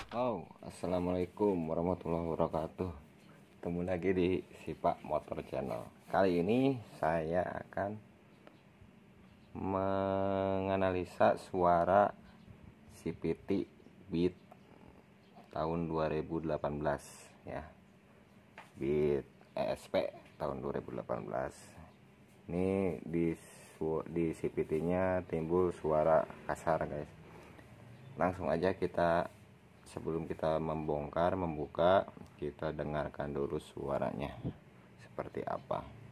Oh, assalamualaikum warahmatullahi wabarakatuh. Ketemu lagi di Sipak Motor Channel. Kali ini saya akan menganalisa suara CVT Beat tahun 2018 ya. Beat ESP tahun 2018. Ini di CVT-nya timbul suara kasar, guys. Langsung aja sebelum kita membuka, kita dengarkan dulu suaranya seperti apa.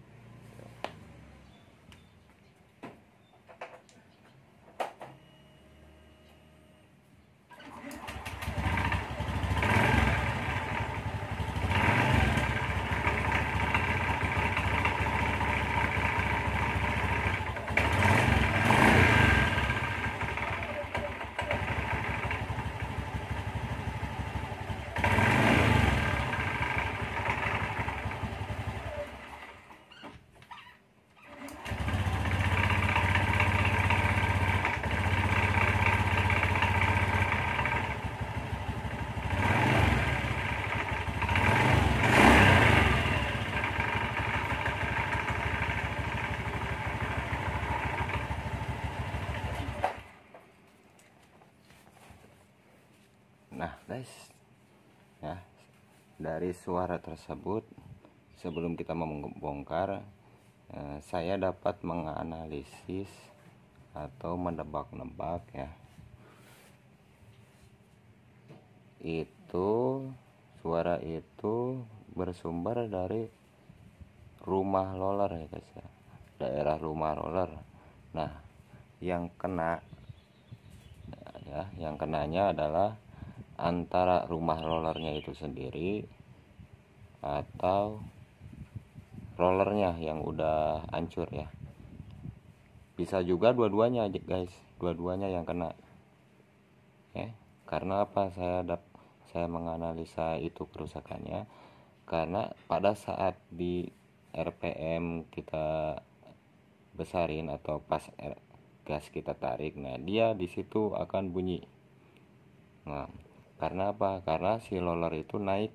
Nah, guys, ya, dari suara tersebut sebelum kita membongkar, saya dapat menganalisis atau menebak-nebak ya. Suara itu bersumber dari rumah roller ya, guys ya. Daerah rumah roller. Nah, yang kenanya adalah antara rumah rollernya itu sendiri atau rollernya yang udah hancur ya. Bisa juga dua-duanya, guys, dua-duanya yang kena ya. Karena apa saya menganalisa itu kerusakannya? Karena pada saat di RPM kita besarin atau pas gas kita tarik, nah dia di situ akan bunyi. Nah, karena apa? Karena si roller itu naik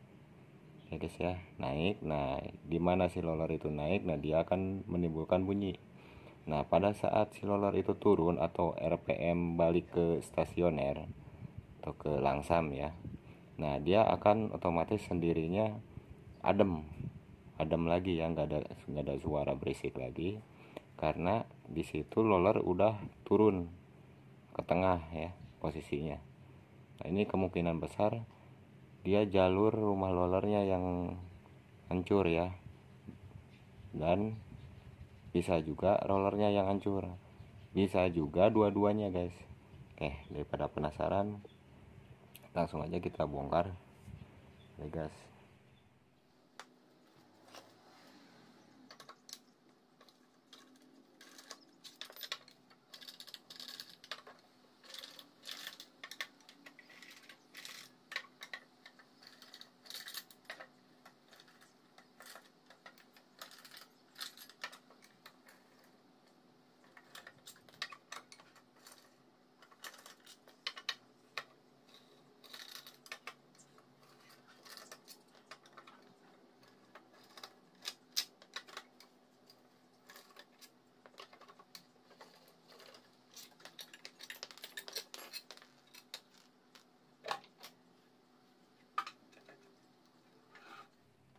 ya, guys ya, naik. Nah, di mana si roller itu naik, nah dia akan menimbulkan bunyi. Nah, pada saat si roller itu turun atau RPM balik ke stasioner atau ke langsam ya, nah dia akan otomatis sendirinya adem lagi ya, nggak ada suara berisik lagi, karena di situ roller udah turun ke tengah ya posisinya. Nah, ini kemungkinan besar dia jalur rumah rollernya yang hancur ya, dan bisa juga rollernya yang hancur, bisa juga dua-duanya, guys. Oke, daripada penasaran, langsung aja kita bongkar ya, guys.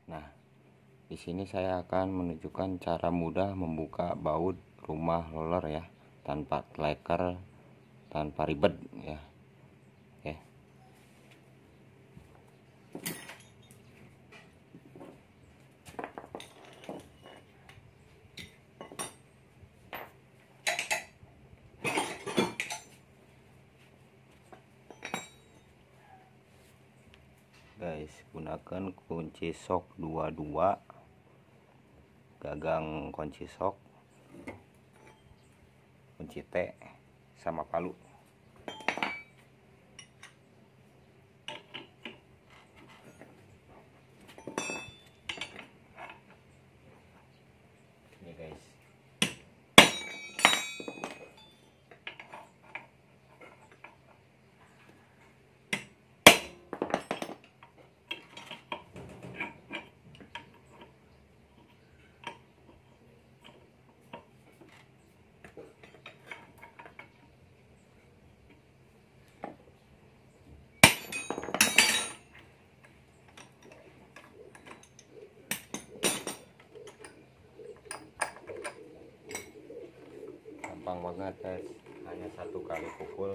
Nah, di sini saya akan menunjukkan cara mudah membuka baut rumah roller ya, tanpa kleker, tanpa ribet ya. Oke. Guys, gunakan kunci sok 22, gagang kunci sok, kunci T, sama palu. Ini, guys. gampang banget guys, hanya 1 kali pukul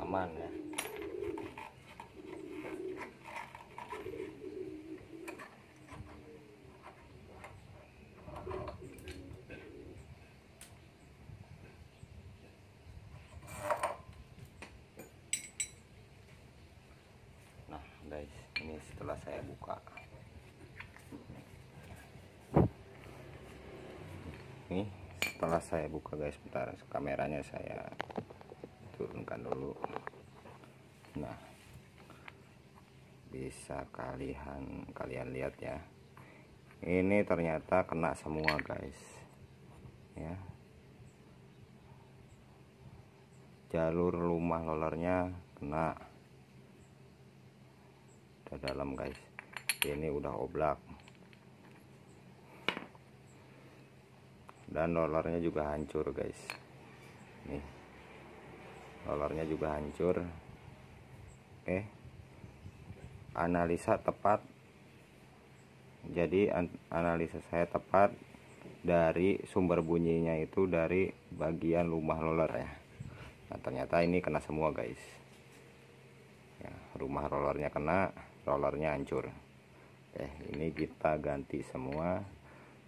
aman ya. Nah guys, ini setelah saya buka, ini setelah saya buka guys, bentar kameranya saya turunkan dulu. Nah, bisa kalian lihat ya, ini ternyata kena semua guys ya. Jalur lumah rollernya kena, udah dalam guys, ini udah oblak, dan rollernya juga hancur guys. Nih, rollernya juga hancur. Analisa tepat, jadi analisa saya tepat dari sumber bunyinya itu dari bagian lumah roller ya. Nah ternyata ini kena semua guys ya, rumah rollernya kena, rollernya hancur. Ini kita ganti semua,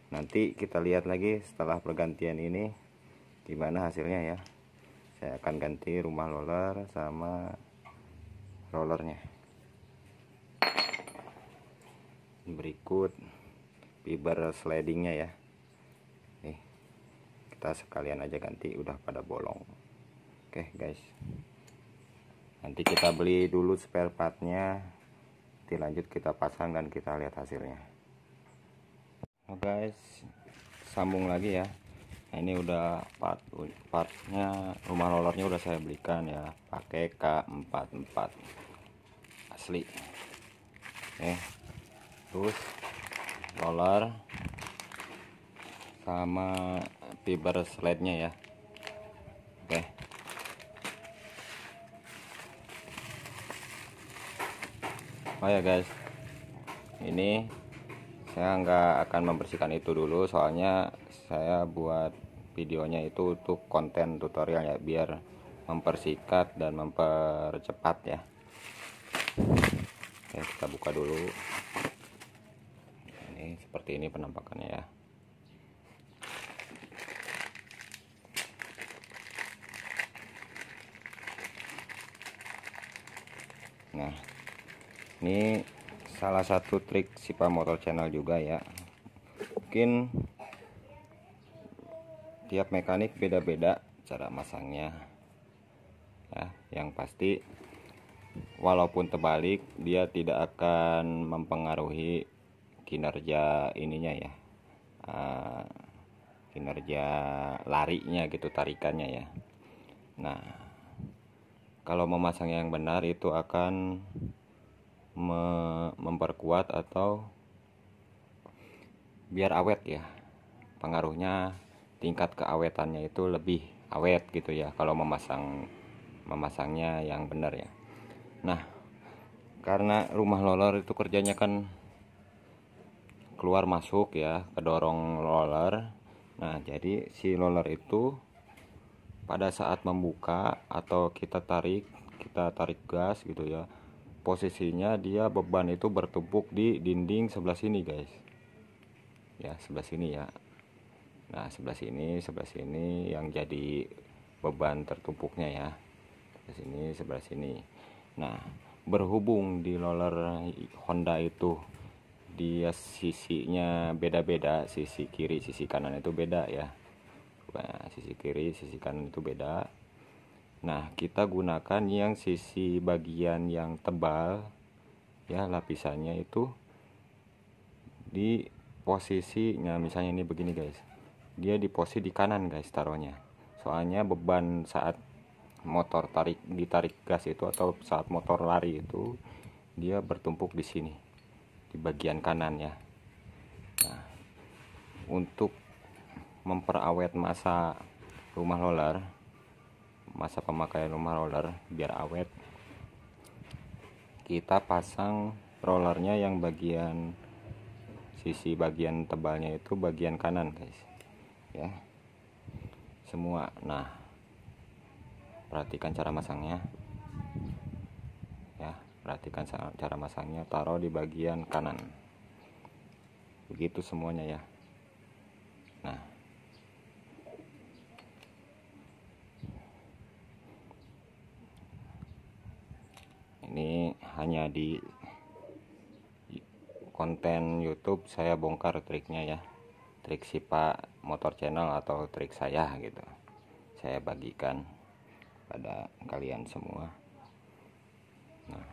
nanti kita lihat lagi setelah pergantian ini gimana hasilnya ya. Saya akan ganti rumah roller sama rollernya. Berikut fiber slidingnya ya. Nih, kita sekalian aja ganti, udah pada bolong. Oke guys, nanti kita beli dulu spare partnya, nanti lanjut kita pasang dan kita lihat hasilnya. Oke guys, sambung lagi ya. Nah, ini udah partnya, rumah rollernya udah saya belikan ya, pakai K44 asli. Terus roller sama fiber slide-nya ya. Oh ya guys, ini saya nggak akan membersihkan itu dulu, soalnya saya buat videonya itu untuk konten tutorial ya, biar mempersingkat dan mempercepat ya. Oke, kita buka dulu. Ini seperti ini penampakannya ya. Nah, ini salah satu trik Sipa Motor Channel juga ya. Mungkin tiap mekanik beda-beda cara masangnya ya. Yang pasti walaupun terbalik, dia tidak akan mempengaruhi kinerja ininya ya, kinerja larinya gitu, tarikannya ya. Nah, kalau memasang yang benar itu akan memperkuat atau biar awet ya, pengaruhnya tingkat keawetannya itu lebih awet gitu ya kalau memasangnya yang benar ya. Nah, karena rumah roller itu kerjanya kan keluar masuk ya, kedorong roller. Nah, jadi si roller itu pada saat membuka atau kita tarik gas gitu ya, posisinya dia beban itu bertumpuk di dinding sebelah sini guys ya, sebelah sini ya. Nah, sebelah sini yang jadi beban tertumpuknya ya, sebelah sini. Nah, berhubung di roller Honda itu dia sisinya beda-beda, sisi kiri sisi kanan itu beda ya. Nah, sisi kiri sisi kanan itu beda. Nah, kita gunakan yang sisi bagian yang tebal ya, lapisannya itu di posisinya, misalnya ini begini guys, dia di posisi di kanan guys taruhnya. Soalnya beban saat motor ditarik gas itu atau saat motor lari itu dia bertumpuk di sini di bagian kanan ya. Nah, untuk memperawet masa pemakaian rumah roller biar awet, kita pasang rollernya yang sisi bagian tebalnya itu bagian kanan guys ya. semua. Nah, perhatikan cara masangnya ya, perhatikan cara masangnya. Taruh di bagian kanan begitu semuanya ya. Nah, ini hanya di konten YouTube saya bongkar triknya ya, trik Sipa Motor Channel atau trik saya gitu, saya bagikan pada kalian semua. Nah,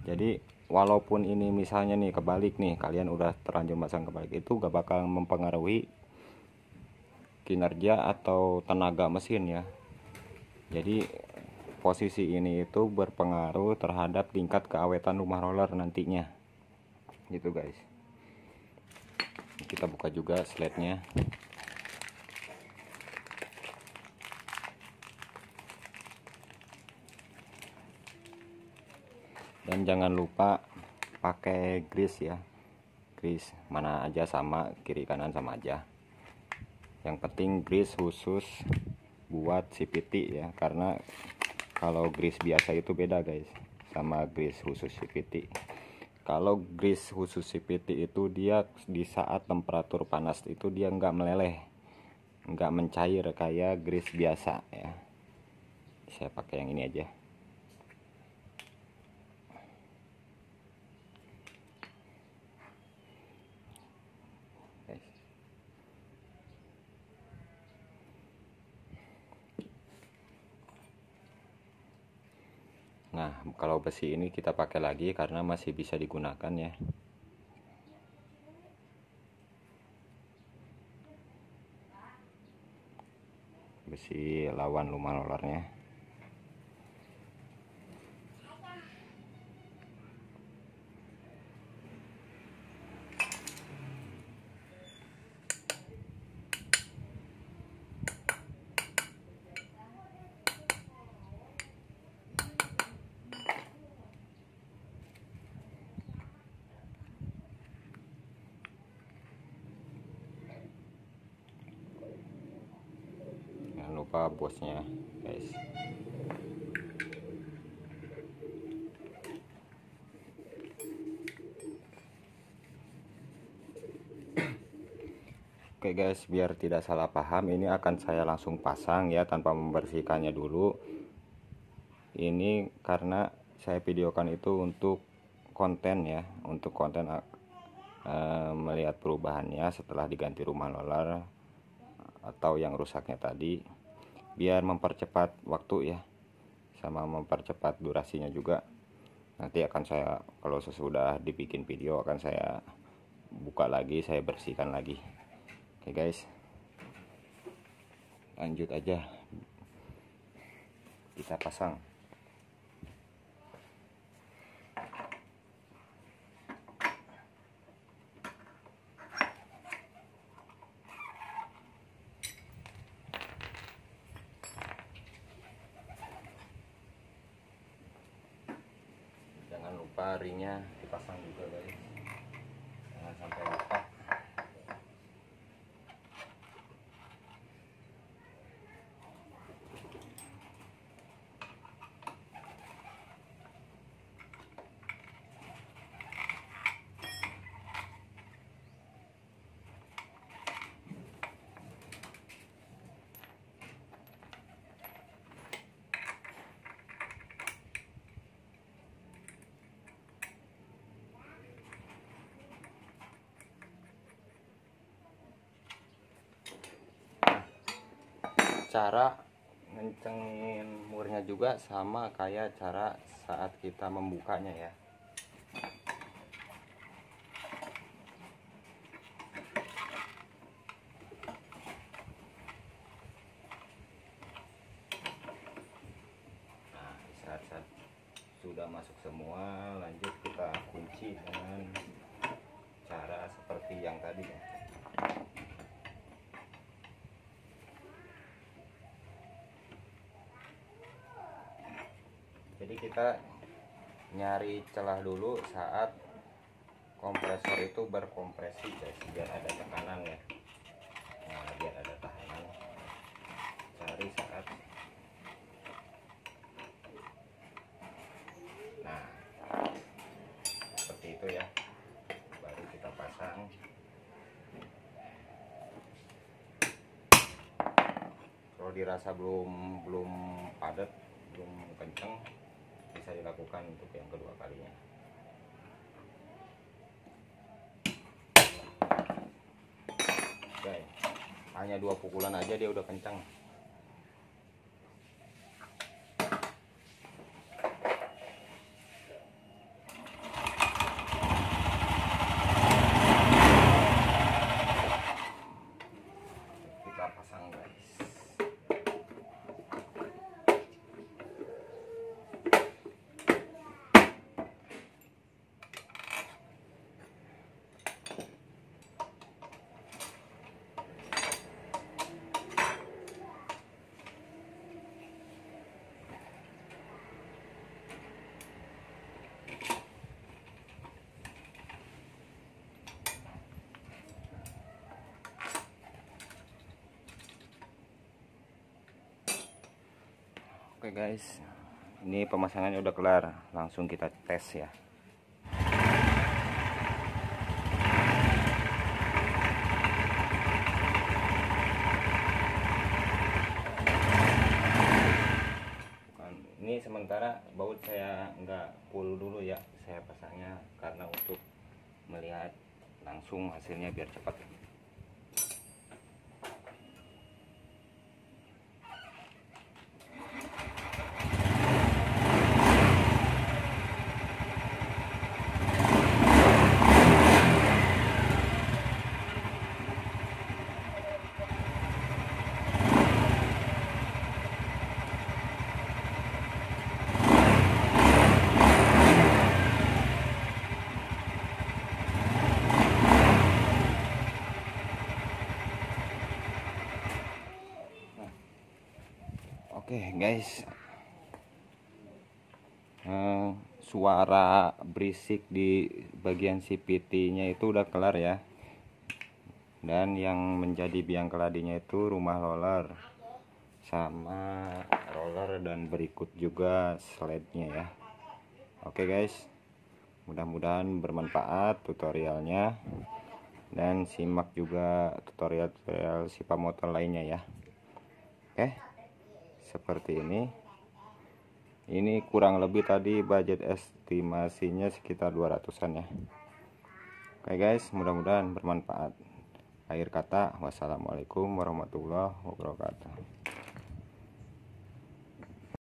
jadi walaupun ini misalnya nih kebalik nih, kalian udah terlanjur masang kebalik, itu gak bakal mempengaruhi kinerja atau tenaga mesin ya. Jadi posisi ini itu berpengaruh terhadap tingkat keawetan rumah roller nantinya gitu guys. Kita buka juga slide-nya. Dan jangan lupa pakai grease ya, grease mana aja sama, kiri kanan sama aja. Yang penting grease khusus buat CVT ya, karena kalau grease biasa itu beda guys sama grease khusus CVT. Kalau grease khusus CVT itu dia di saat temperatur panas itu dia nggak meleleh, nggak mencair kayak grease biasa ya. Saya pakai yang ini aja. Nah, kalau besi ini kita pakai lagi karena masih bisa digunakan ya. Besi lawan rumah rollernya. Jangan lupa bosnya guys. Oke guys, biar tidak salah paham, ini akan saya langsung pasang ya tanpa membersihkannya dulu. Ini karena saya videokan itu untuk konten ya, untuk konten melihat perubahannya setelah diganti rumah roller atau yang rusaknya tadi, biar mempercepat waktu ya, sama mempercepat durasinya juga. Nanti akan saya, kalau sesudah dibikin video, akan saya buka lagi, saya bersihkan lagi. Oke guys, lanjut aja kita pasang. Jangan lupa ringnya dipasang juga guys, jangan sampai lupa. Cara ngencengin murnya juga sama kayak cara saat kita membukanya ya. Nah, saat sudah masuk semua, lanjut kita kunci dengan cara seperti yang tadi ya. Jadi kita nyari celah dulu saat kompresor itu berkompresi guys, biar ada tekanan ya. Nah, biar ada tahanan. cari saat seperti itu ya, baru kita pasang. Kalau dirasa belum padat, belum kenceng, bisa dilakukan untuk yang kedua kalinya. Oke, hanya 2 pukulan aja dia udah kencang. Kita pasang guys. Oke guys, ini pemasangannya udah kelar, langsung kita tes ya. Ini sementara baut saya nggak full dulu ya, saya pasangnya karena untuk melihat langsung hasilnya biar cepat. Oke guys, suara berisik di bagian CVT-nya itu udah kelar ya. Dan yang menjadi biang keladinya itu rumah roller sama roller dan berikut juga slide-nya ya. Oke guys, mudah-mudahan bermanfaat tutorialnya, dan simak juga tutorial Sipa motor lainnya ya. Oke, seperti ini kurang lebih tadi budget estimasinya sekitar 200-an ya. Oke guys, mudah-mudahan bermanfaat. Akhir kata, wassalamualaikum warahmatullahi wabarakatuh.